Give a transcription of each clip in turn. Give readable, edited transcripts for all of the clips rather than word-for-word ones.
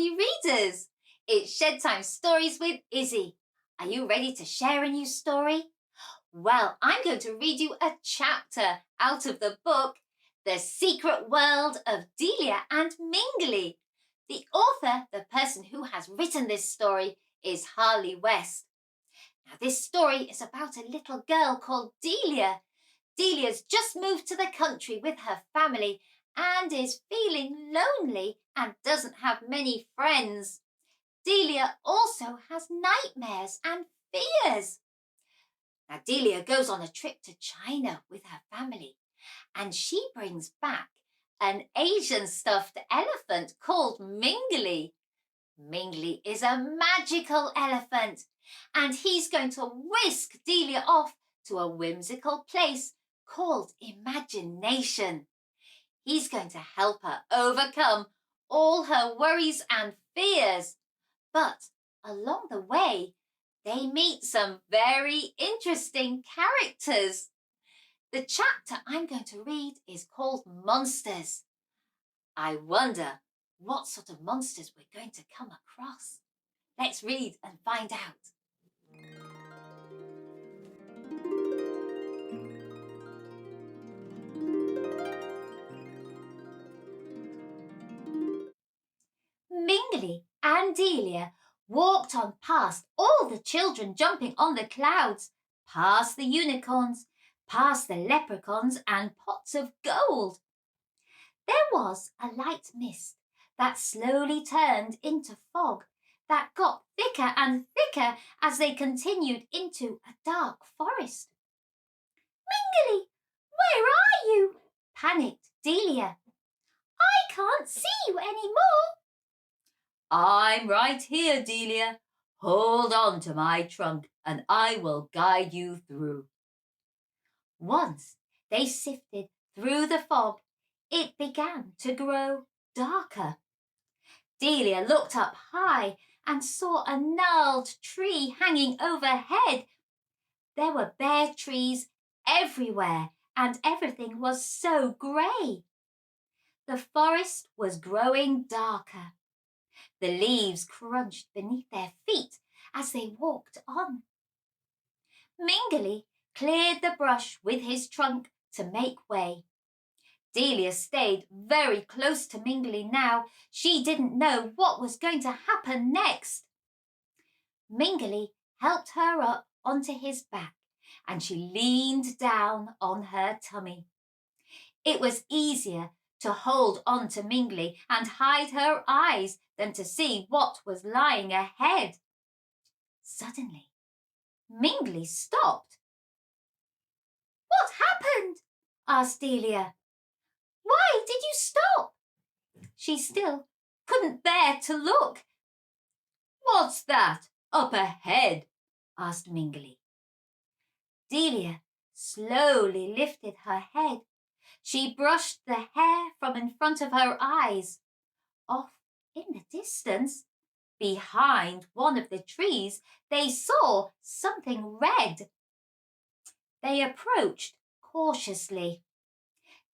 happy readers! It's Shed Time Stories with Issy. Are you ready to share a new story? Well, I'm going to read you a chapter out of the book, The Secret World of Delia and Mingli. The author, the person who has written this story, is Harley West. Now, this story is about a little girl called Delia. Delia's just moved to the country with her family and is feeling lonely and doesn't have many friends. Delia also has nightmares and fears. Now, Delia goes on a trip to China with her family and she brings back an Asian stuffed elephant called Mingli. Mingli is a magical elephant and he's going to whisk Delia off to a whimsical place called imagination. He's going to help her overcome all her worries and fears. But along the way, they meet some very interesting characters. The chapter I'm going to read is called Monsters. I wonder what sort of monsters we're going to come across. Let's read and find out. Mingli and Delia walked on past all the children jumping on the clouds, past the unicorns, past the leprechauns and pots of gold. There was a light mist that slowly turned into fog that got thicker and thicker as they continued into a dark forest. Mingli, where are you? Panicked Delia. I can't see you anymore. I'm right here, Delia. Hold on to my trunk and I will guide you through. Once they sifted through the fog, it began to grow darker. Delia looked up high and saw a gnarled tree hanging overhead. There were bare trees everywhere and everything was so grey. The forest was growing darker. The leaves crunched beneath their feet as they walked on. Mingli cleared the brush with his trunk to make way. Delia stayed very close to Mingli now. She didn't know what was going to happen next. Mingli helped her up onto his back and she leaned down on her tummy. It was easier to hold on to Mingli and hide her eyes than to see what was lying ahead. Suddenly, Mingli stopped. What happened? Asked Delia. Why did you stop? She still couldn't bear to look. What's that up ahead? Asked Mingli. Delia slowly lifted her head. She brushed the hair from in front of her eyes. Off in the distance, behind one of the trees, they saw something red. They approached cautiously.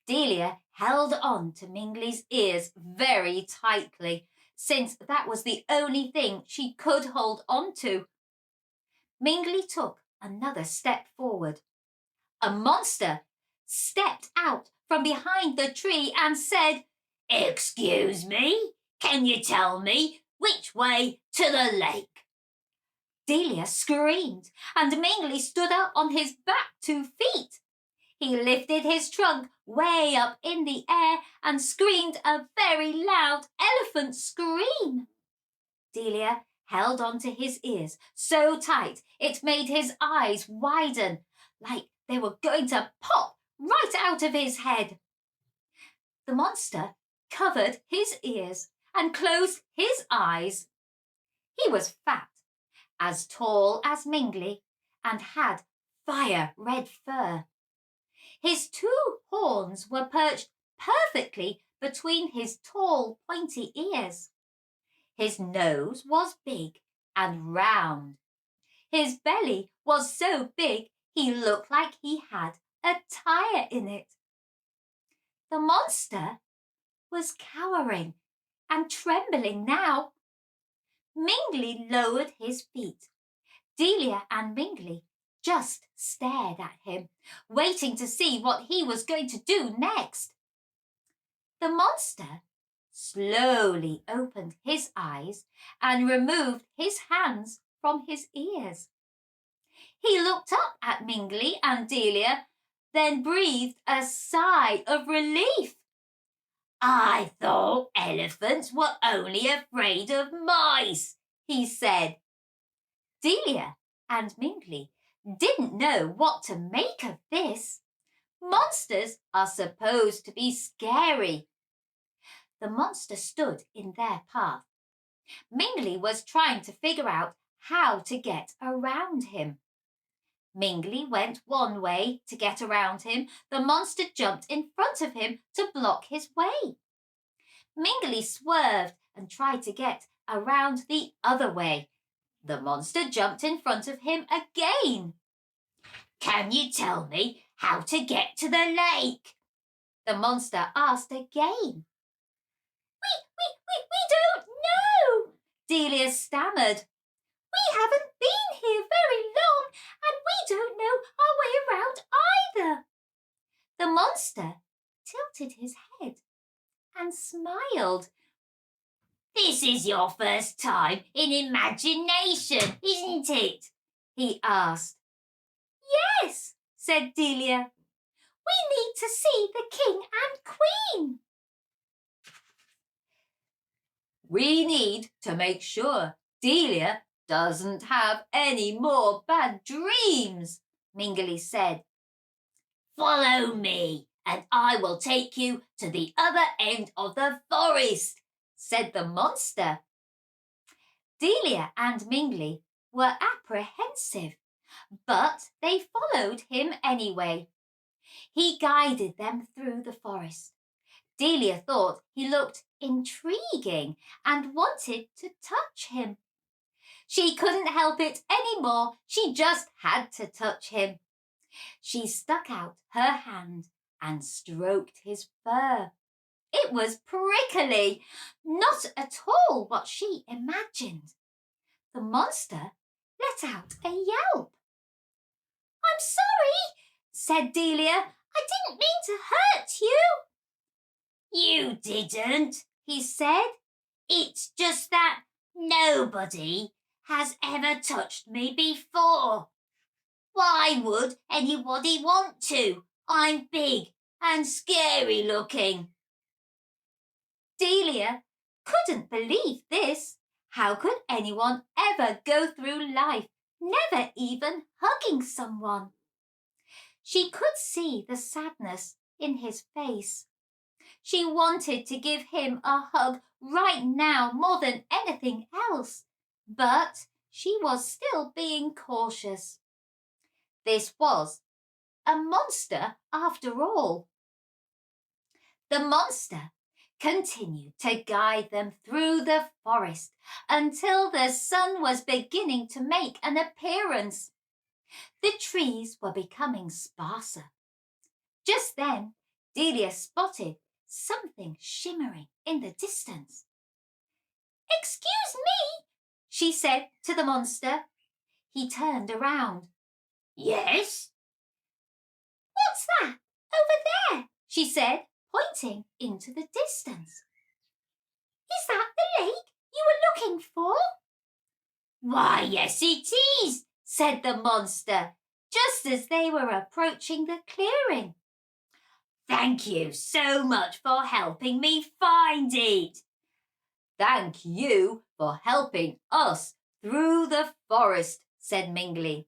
Delia held on to Mingli's ears very tightly, since that was the only thing she could hold on to. Mingli took another step forward. A monster stepped out from behind the tree and said, Excuse me, can you tell me which way to the lake? Delia screamed and Mingli stood up on his back 2 feet. He lifted his trunk way up in the air and screamed a very loud elephant scream. Delia held onto his ears so tight it made his eyes widen, like they were going to pop right out of his head. The monster covered his ears and closed his eyes. He was fat, as tall as Mingli, and had fire-red fur. His 2 horns were perched perfectly between his tall, pointy ears. His nose was big and round. His belly was so big he looked like he had a tire in it. The monster was cowering and trembling now Mingli lowered his feet. Delia and Mingli just stared at him, waiting to see what he was going to do next. The monster slowly opened his eyes and removed his hands from his ears. He looked up at Mingli and Delia, then breathed a sigh of relief. "I thought elephants were only afraid of mice," he said. Delia and Mingli didn't know what to make of this. Monsters are supposed to be scary. The monster stood in their path. Mingli was trying to figure out how to get around him. Mingli went one way to get around him. The monster jumped in front of him to block his way. Mingli swerved and tried to get around the other way. The monster jumped in front of him again. "Can you tell me how to get to the lake?" the monster asked again. We don't know," Delia stammered. "We haven't been here very long and we don't know our way around either." The monster tilted his head and smiled. "This is your first time in imagination, isn't it?" he asked. "Yes," said Delia. "We need to see the king and queen." "We need to make sure Delia doesn't have any more bad dreams," Mingli said. "Follow me and I will take you to the other end of the forest," said the monster. Delia and Mingli were apprehensive, but they followed him anyway. He guided them through the forest. Delia thought he looked intriguing and wanted to touch him. She couldn't help it anymore. She just had to touch him. She stuck out her hand and stroked his fur. It was prickly, not at all what she imagined. The monster let out a yelp. "I'm sorry," said Delia. "I didn't mean to hurt you." "You didn't," he said. "It's just that nobody has ever touched me before. Why would anybody want to? I'm big and scary looking." Delia couldn't believe this. How could anyone ever go through life never even hugging someone? She could see the sadness in his face. She wanted to give him a hug right now more than anything else, but she was still being cautious. This was a monster after all. The monster continued to guide them through the forest until the sun was beginning to make an appearance. The trees were becoming sparser. Just then, Delia spotted something shimmering in the distance. "Excuse me," she said to the monster. He turned around. "Yes?" "What's that over there?" she said, pointing into the distance. "Is that the lake you were looking for?" "Why, yes it is," said the monster, just as they were approaching the clearing. "Thank you so much for helping me find it." "Thank you for helping us through the forest," said Mingli.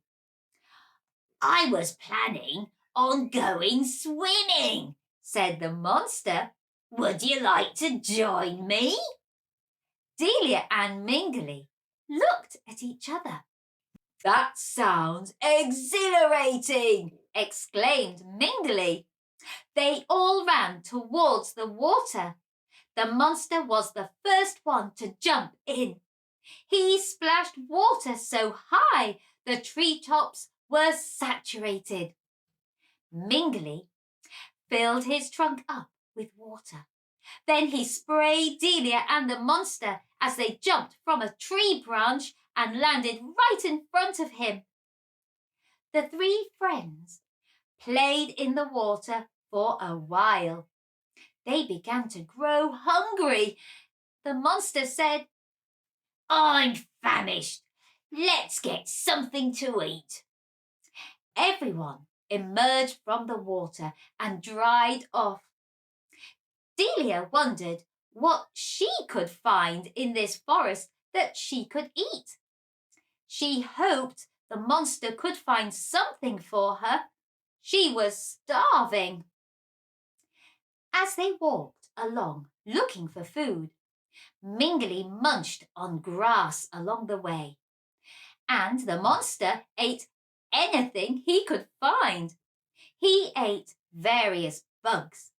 "I was planning on going swimming," said the monster. "Would you like to join me?" Delia and Mingli looked at each other. "That sounds exhilarating!" exclaimed Mingli. They all ran towards the water. The monster was the first one to jump in. He splashed water so high the treetops were saturated. Mingli filled his trunk up with water. Then he sprayed Delia and the monster as they jumped from a tree branch and landed right in front of him. The three friends played in the water for a while. They began to grow hungry. The monster said, "I'm famished. Let's get something to eat." Everyone emerged from the water and dried off. Delia wondered what she could find in this forest that she could eat. She hoped the monster could find something for her. She was starving. As they walked along looking for food, Mingli munched on grass along the way, and the monster ate anything he could find. He ate various bugs,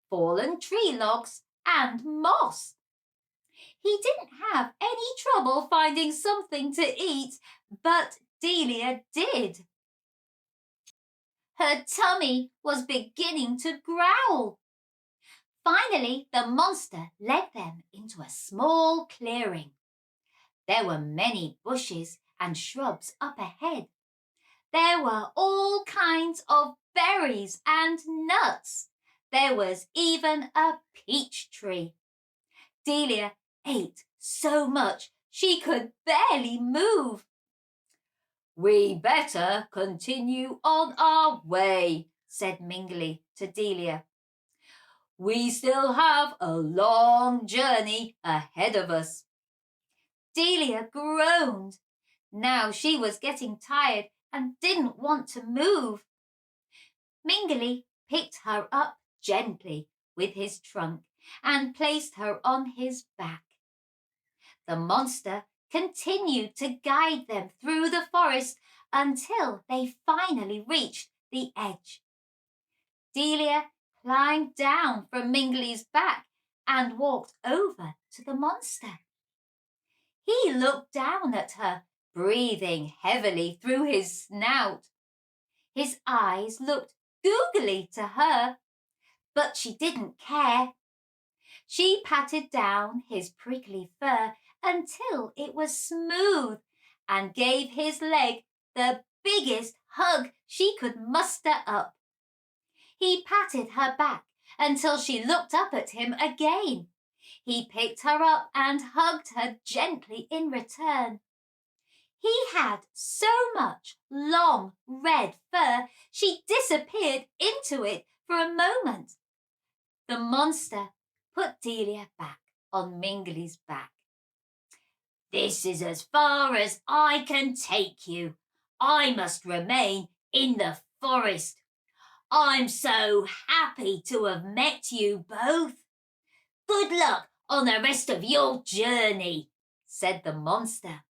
fallen tree logs, and moss. He didn't have any trouble finding something to eat, but Delia did. Her tummy was beginning to growl. Finally, the monster led them into a small clearing. There were many bushes and shrubs up ahead. There were all kinds of berries and nuts. There was even a peach tree. Delia ate so much she could barely move. "We better continue on our way," said Mingli to Delia. "We still have a long journey ahead of us." Delia groaned. Now she was getting tired and didn't want to move. Mingli picked her up gently with his trunk and placed her on his back. The monster continued to guide them through the forest until they finally reached the edge. Delia climbed down from Mingli's back and walked over to the monster. He looked down at her, breathing heavily through his snout. His eyes looked googly to her, but she didn't care. She patted down his prickly fur until it was smooth and gave his leg the biggest hug she could muster up. He patted her back until she looked up at him again. He picked her up and hugged her gently in return. He had so much long red fur she disappeared into it for a moment. The monster put Delia back on Mingli's back. "This is as far as I can take you. I must remain in the forest. I'm so happy to have met you both. Good luck on the rest of your journey," said the monster.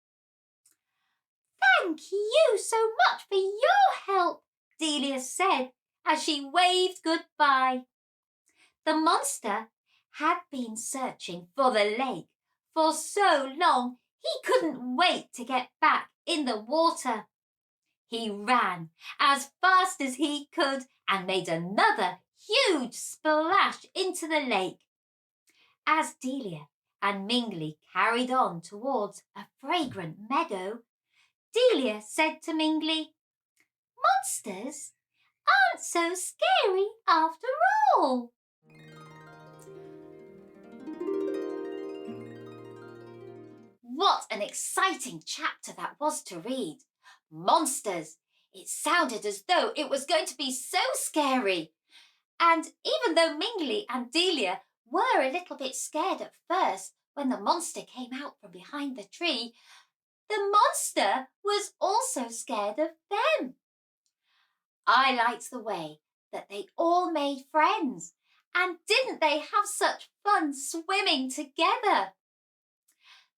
"Thank you so much for your help," Delia said as she waved goodbye. The monster had been searching for the lake for so long he couldn't wait to get back in the water. He ran as fast as he could and made another huge splash into the lake. As Delia and Mingli carried on towards a fragrant meadow, Delia said to Mingli, "Monsters aren't so scary after all." What an exciting chapter that was to read. Monsters. It sounded as though it was going to be so scary. And even though Mingli and Delia were a little bit scared at first when the monster came out from behind the tree, the monster was also scared of them. I liked the way that they all made friends, and didn't they have such fun swimming together?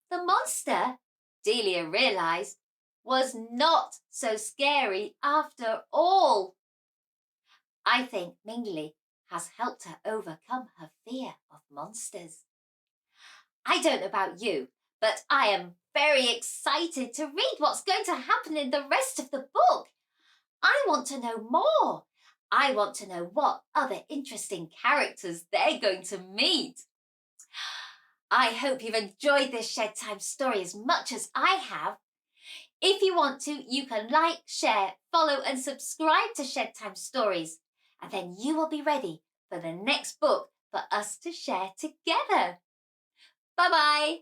The monster, Delia realised, was not so scary after all. I think Mingli has helped her overcome her fear of monsters. I don't know about you, but I am very excited to read what's going to happen in the rest of the book. I want to know more. I want to know what other interesting characters they're going to meet. I hope you've enjoyed this Shed Time story as much as I have. If you want to, you can like, share, follow and subscribe to Shed Time Stories, and then you will be ready for the next book for us to share together. Bye-bye.